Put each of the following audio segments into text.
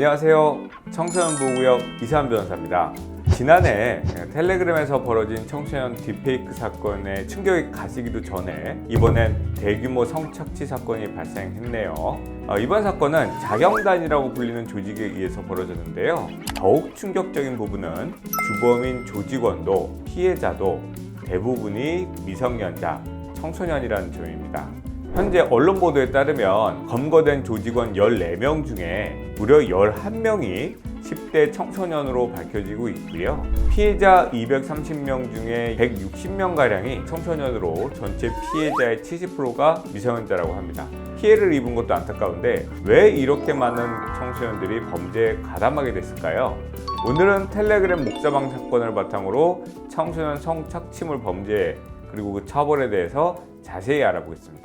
안녕하세요. 청소년보호구역 이상한 변호사입니다. 지난해 텔레그램에서 벌어진 청소년 딥페이크 사건에 충격이 가시기도 전에 이번엔 대규모 성착취 사건이 발생했네요. 이번 사건은 자경단이라고 불리는 조직에 의해서 벌어졌는데요. 더욱 충격적인 부분은 주범인 조직원도 피해자도 대부분이 미성년자, 청소년이라는 점입니다. 현재 언론 보도에 따르면 검거된 조직원 14명 중에 무려 11명이 10대 청소년으로 밝혀지고 있고요. 피해자 230명 중에 160명가량이 청소년으로 전체 피해자의 70%가 미성년자라고 합니다. 피해를 입은 것도 안타까운데 왜 이렇게 많은 청소년들이 범죄에 가담하게 됐을까요? 오늘은 텔레그램 목사방 사건을 바탕으로 청소년 성착취물 범죄 그리고 그 처벌에 대해서 자세히 알아보겠습니다.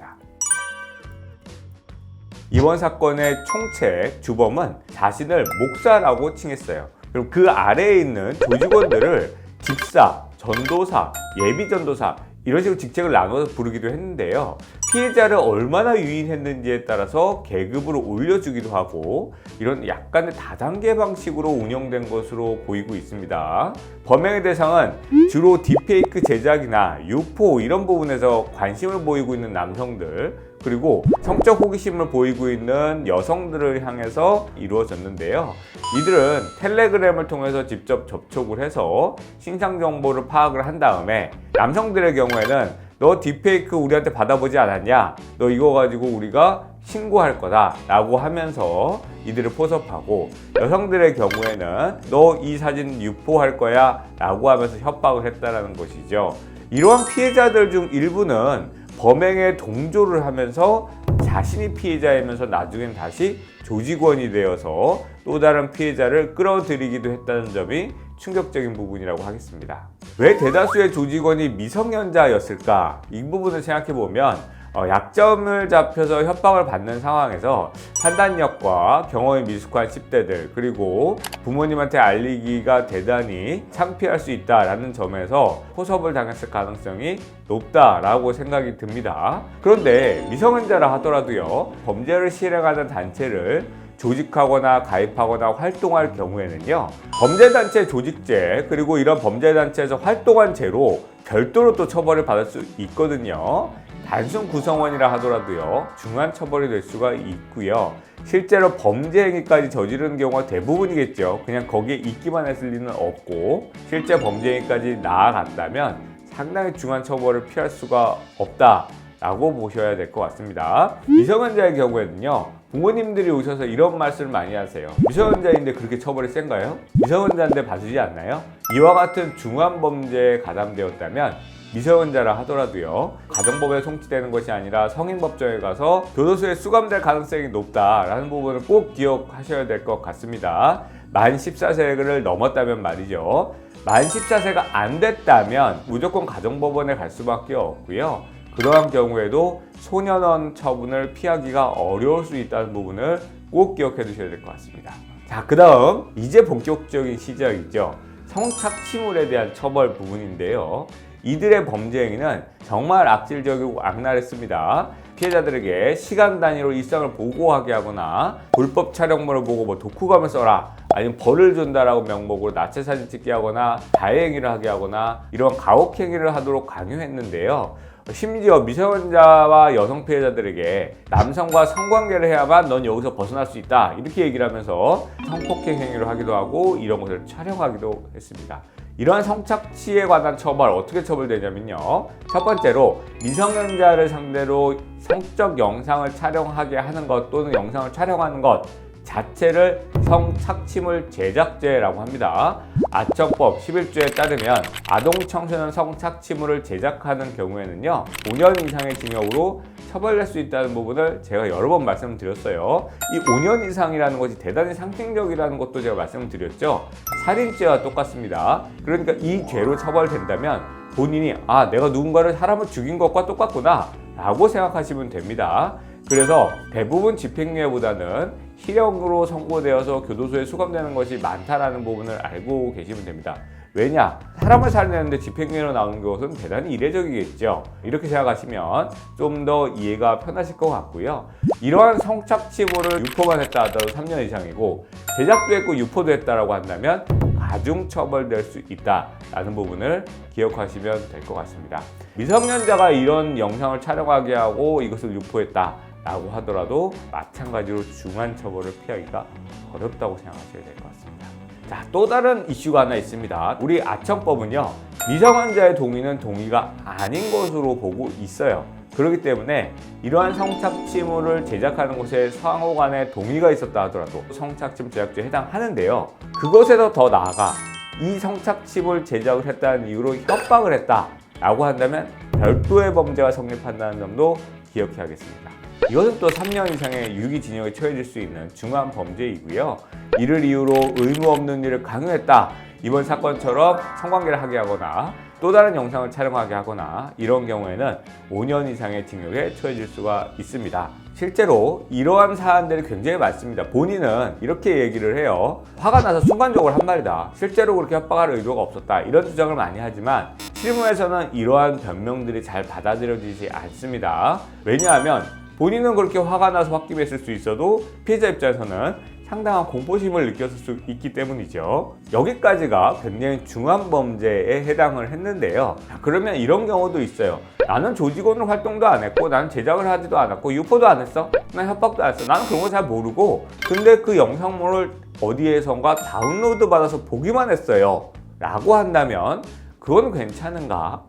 이번 사건의 총책 주범은 자신을 목사라고 칭했어요. 그럼 그 아래에 있는 조직원들을 집사, 전도사, 예비전도사 이런 식으로 직책을 나눠서 부르기도 했는데요. 피해자를 얼마나 유인했는지에 따라서 계급으로 올려주기도 하고 이런 약간의 다단계 방식으로 운영된 것으로 보이고 있습니다. 범행의 대상은 주로 딥페이크 제작이나 유포 이런 부분에서 관심을 보이고 있는 남성들 그리고 성적 호기심을 보이고 있는 여성들을 향해서 이루어졌는데요. 이들은 텔레그램을 통해서 직접 접촉을 해서 신상 정보를 파악을 한 다음에 남성들의 경우에는 너 딥페이크 우리한테 받아보지 않았냐? 너 이거 가지고 우리가 신고할 거다 라고 하면서 이들을 포섭하고 여성들의 경우에는 너 이 사진 유포할 거야 라고 하면서 협박을 했다는 것이죠. 이러한 피해자들 중 일부는 범행에 동조를 하면서 자신이 피해자이면서 나중엔 다시 조직원이 되어서 또 다른 피해자를 끌어들이기도 했다는 점이 충격적인 부분이라고 하겠습니다. 왜 대다수의 조직원이 미성년자였을까? 이 부분을 생각해보면 약점을 잡혀서 협박을 받는 상황에서 판단력과 경험이 미숙한 10대들 그리고 부모님한테 알리기가 대단히 창피할 수 있다는 점에서 포섭을 당했을 가능성이 높다라고 생각이 듭니다. 그런데 미성년자라 하더라도요, 범죄를 실행하는 단체를 조직하거나 가입하거나 활동할 경우에는요, 범죄단체 조직죄 그리고 이런 범죄단체에서 활동한 죄로 별도로 또 처벌을 받을 수 있거든요. 단순 구성원이라 하더라도요, 중한 처벌이 될 수가 있고요. 실제로 범죄 행위까지 저지르는 경우가 대부분이겠죠. 그냥 거기에 있기만 했을 리는 없고 실제 범죄 행위까지 나아갔다면 상당히 중한 처벌을 피할 수가 없다라고 보셔야 될 것 같습니다. 미성년자의 경우에는요, 부모님들이 오셔서 이런 말씀을 많이 하세요. 미성년자인데 그렇게 처벌이 센가요? 미성년자인데 봐주지 않나요? 이와 같은 중한 범죄에 가담되었다면 미성년자라 하더라도요, 가정법에 송치되는 것이 아니라 성인법정에 가서 교도소에 수감될 가능성이 높다라는 부분을 꼭 기억하셔야 될 것 같습니다. 만 14세를 넘었다면 말이죠. 만 14세가 안 됐다면 무조건 가정법원에 갈 수밖에 없고요. 그러한 경우에도 소년원 처분을 피하기가 어려울 수 있다는 부분을 꼭 기억해 두셔야 될 것 같습니다. 자, 그 다음 이제 본격적인 시작이죠. 성착취물에 대한 처벌 부분인데요. 이들의 범죄 행위는 정말 악질적이고 악랄했습니다. 피해자들에게 시간 단위로 일상을 보고하게 하거나 불법 촬영물을 보고 독후감을 써라 아니면 벌을 준다라고 명목으로 나체 사진 찍게 하거나 가해 행위를 하게 하거나 이런 가혹 행위를 하도록 강요했는데요. 심지어 미성년자와 여성 피해자들에게 남성과 성관계를 해야만 넌 여기서 벗어날 수 있다 이렇게 얘기를 하면서 성폭행 행위를 하기도 하고 이런 것을 촬영하기도 했습니다. 이러한 성착취에 관한 처벌 어떻게 처벌되냐면요, 첫 번째로 미성년자를 상대로 성적 영상을 촬영하게 하는 것 또는 영상을 촬영하는 것 자체를 성착취물 제작죄라고 합니다. 아청법 11조에 따르면 아동 청소년 성착취물을 제작하는 경우에는요, 5년 이상의 징역으로 처벌될 수 있다는 부분을 제가 여러 번 말씀드렸어요. 이 5년 이상이라는 것이 대단히 상징적이라는 것도 제가 말씀드렸죠. 살인죄와 똑같습니다. 그러니까 이 죄로 처벌된다면 본인이 내가 누군가를 사람을 죽인 것과 똑같구나 라고 생각하시면 됩니다. 그래서 대부분 집행유예보다는 실형으로 선고되어서 교도소에 수감되는 것이 많다라는 부분을 알고 계시면 됩니다. 왜냐? 사람을 살해했는데 집행유예로 나오는 것은 대단히 이례적이겠죠. 이렇게 생각하시면 좀 더 이해가 편하실 것 같고요. 이러한 성착취물을 유포만 했다 하더라도 3년 이상이고 제작도 했고 유포도 했다라고 한다면 가중처벌될 수 있다라는 부분을 기억하시면 될 것 같습니다. 미성년자가 이런 영상을 촬영하게 하고 이것을 유포했다라고 하더라도 마찬가지로 중한 처벌을 피하기가 어렵다고 생각하셔야 될 것 같습니다. 자, 또 다른 이슈가 하나 있습니다. 우리 아청법은요, 미성년자의 동의는 동의가 아닌 것으로 보고 있어요. 그렇기 때문에 이러한 성착취물을 제작하는 곳에 상호 간의 동의가 있었다 하더라도 성착취물 제작죄에 해당하는데요. 그것에서 더 나아가 이 성착취물 제작을 했다는 이유로 협박을 했다라고 한다면 별도의 범죄가 성립한다는 점도 기억해야겠습니다. 이것은 또 3년 이상의 유기징역에 처해질 수 있는 중한 범죄이고요. 이를 이유로 의무 없는 일을 강요했다. 이번 사건처럼 성관계를 하게 하거나 또 다른 영상을 촬영하게 하거나 이런 경우에는 5년 이상의 징역에 처해질 수가 있습니다. 실제로 이러한 사안들이 굉장히 많습니다. 본인은 이렇게 얘기를 해요. 화가 나서 순간적으로 한 말이다. 실제로 그렇게 협박할 의도가 없었다. 이런 주장을 많이 하지만 실무에서는 이러한 변명들이 잘 받아들여지지 않습니다. 왜냐하면 본인은 그렇게 화가 나서 홧김했을 수 있어도 피해자 입장에서는 상당한 공포심을 느꼈을 수 있기 때문이죠. 여기까지가 굉장히 중한 범죄에 해당을 했는데요. 그러면 이런 경우도 있어요. 나는 조직원으로 활동도 안 했고 나는 제작을 하지도 않았고 유포도 안 했어. 난 협박도 안 했어. 나는 그런 거 잘 모르고 근데 그 영상물을 어디에선가 다운로드 받아서 보기만 했어요 라고 한다면 그건 괜찮은가?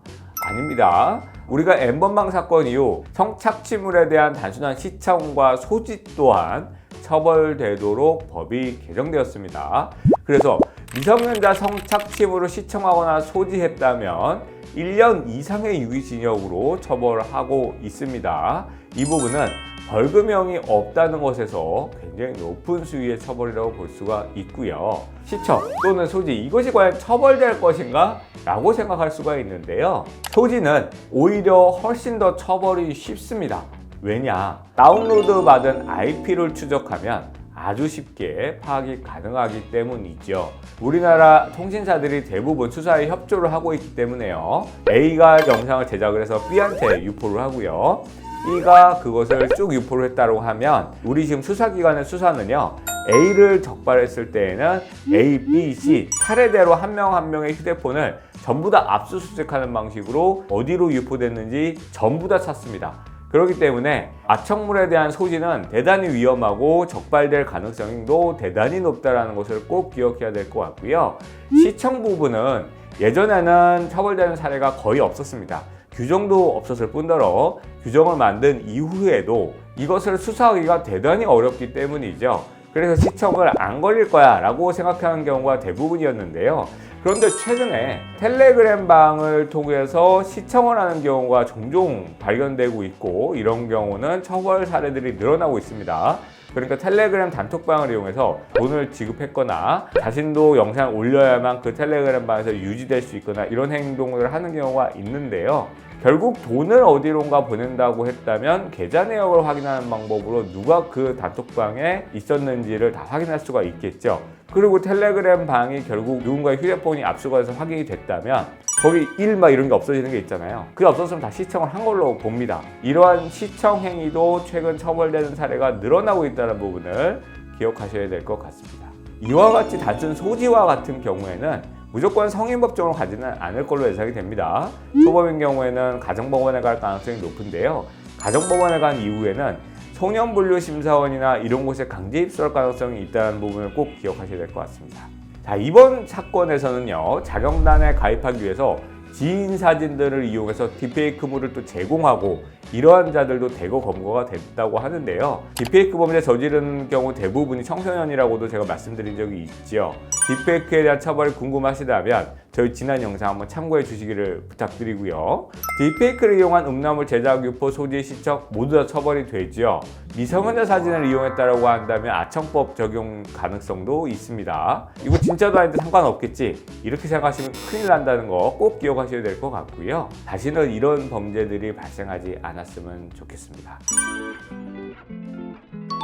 아닙니다. 우리가 N번방 사건 이후 성착취물에 대한 단순한 시청과 소지 또한 처벌되도록 법이 개정되었습니다. 그래서 미성년자 성착취물을 시청하거나 소지했다면 1년 이상의 유기징역으로 처벌하고 있습니다. 이 부분은 벌금형이 없다는 것에서 굉장히 높은 수위의 처벌이라고 볼 수가 있고요. 시청 또는 소지, 이것이 과연 처벌될 것인가? 라고 생각할 수가 있는데요. 소지는 오히려 훨씬 더 처벌이 쉽습니다. 왜냐? 다운로드 받은 IP를 추적하면 아주 쉽게 파악이 가능하기 때문이죠. 우리나라 통신사들이 대부분 수사에 협조를 하고 있기 때문에요. A가 영상을 제작을 해서 B한테 유포를 하고요. B가 그것을 쭉 유포를 했다고 하면 우리 지금 수사기관의 수사는요. A를 적발했을 때에는 A, B, C 차례대로 한 명 한 명의 휴대폰을 전부 다 압수수색하는 방식으로 어디로 유포됐는지 전부 다 찾습니다. 그렇기 때문에 아청물에 대한 소지는 대단히 위험하고 적발될 가능성도 대단히 높다는 것을 꼭 기억해야 될 것 같고요. 시청 부분은 예전에는 처벌되는 사례가 거의 없었습니다. 규정도 없었을 뿐더러 규정을 만든 이후에도 이것을 수사하기가 대단히 어렵기 때문이죠. 그래서 시청을 안 걸릴 거야 라고 생각하는 경우가 대부분이었는데요. 그런데 최근에 텔레그램 방을 통해서 시청을 하는 경우가 종종 발견되고 있고 이런 경우는 처벌 사례들이 늘어나고 있습니다. 그러니까 텔레그램 단톡방을 이용해서 돈을 지급했거나 자신도 영상을 올려야만 그 텔레그램 방에서 유지될 수 있거나 이런 행동을 하는 경우가 있는데요. 결국 돈을 어디론가 보낸다고 했다면 계좌 내역을 확인하는 방법으로 누가 그 단톡방에 있었는지를 다 확인할 수가 있겠죠. 그리고 텔레그램 방이 결국 누군가의 휴대폰이 압수가 돼서 확인이 됐다면 거기 막 이런 게 없어지는 게 있잖아요. 그게 없었으면 다 시청을 한 걸로 봅니다. 이러한 시청 행위도 최근 처벌되는 사례가 늘어나고 있다는 부분을 기억하셔야 될 것 같습니다. 이와 같이 단순 소지와 같은 경우에는 무조건 성인법정으로 가지는 않을 걸로 예상이 됩니다. 초범인 경우에는 가정법원에 갈 가능성이 높은데요. 가정법원에 간 이후에는 소년분류심사원이나 이런 곳에 강제 입소할 가능성이 있다는 부분을 꼭 기억하셔야 될 것 같습니다. 자, 이번 사건에서는요, 자경단에 가입하기 위해서 지인 사진들을 이용해서 딥페이크물을 또 제공하고 이러한 자들도 대거 검거가 됐다고 하는데요. 딥페이크 범죄 저지르는 경우 대부분이 청소년이라고도 제가 말씀드린 적이 있죠. 딥페이크에 대한 처벌이 궁금하시다면 저희 지난 영상 한번 참고해 주시기를 부탁드리고요. 딥페이크를 이용한 음란물 제작, 유포, 소지, 시청 모두 다 처벌이 되죠. 미성년자 사진을 이용했다고 한다면 아청법 적용 가능성도 있습니다. 이거 진짜도 아닌데 상관없겠지 이렇게 생각하시면 큰일 난다는 거 꼭 기억하셔야 될 것 같고요. 다시는 이런 범죄들이 발생하지 않았으면 좋겠습니다.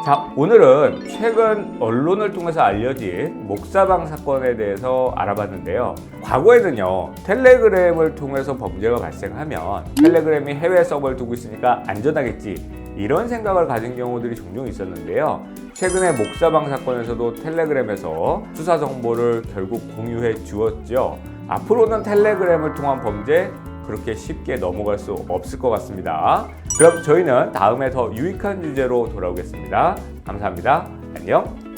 자, 오늘은 최근 언론을 통해서 알려진 목사방 사건에 대해서 알아봤는데요. 과거에는요, 텔레그램을 통해서 범죄가 발생하면 텔레그램이 해외 서버를 두고 있으니까 안전하겠지, 이런 생각을 가진 경우들이 종종 있었는데요. 최근에 목사방 사건에서도 텔레그램에서 수사 정보를 결국 공유해 주었죠. 앞으로는 텔레그램을 통한 범죄 그렇게 쉽게 넘어갈 수 없을 것 같습니다. 그럼 저희는 다음에 더 유익한 주제로 돌아오겠습니다. 감사합니다. 안녕.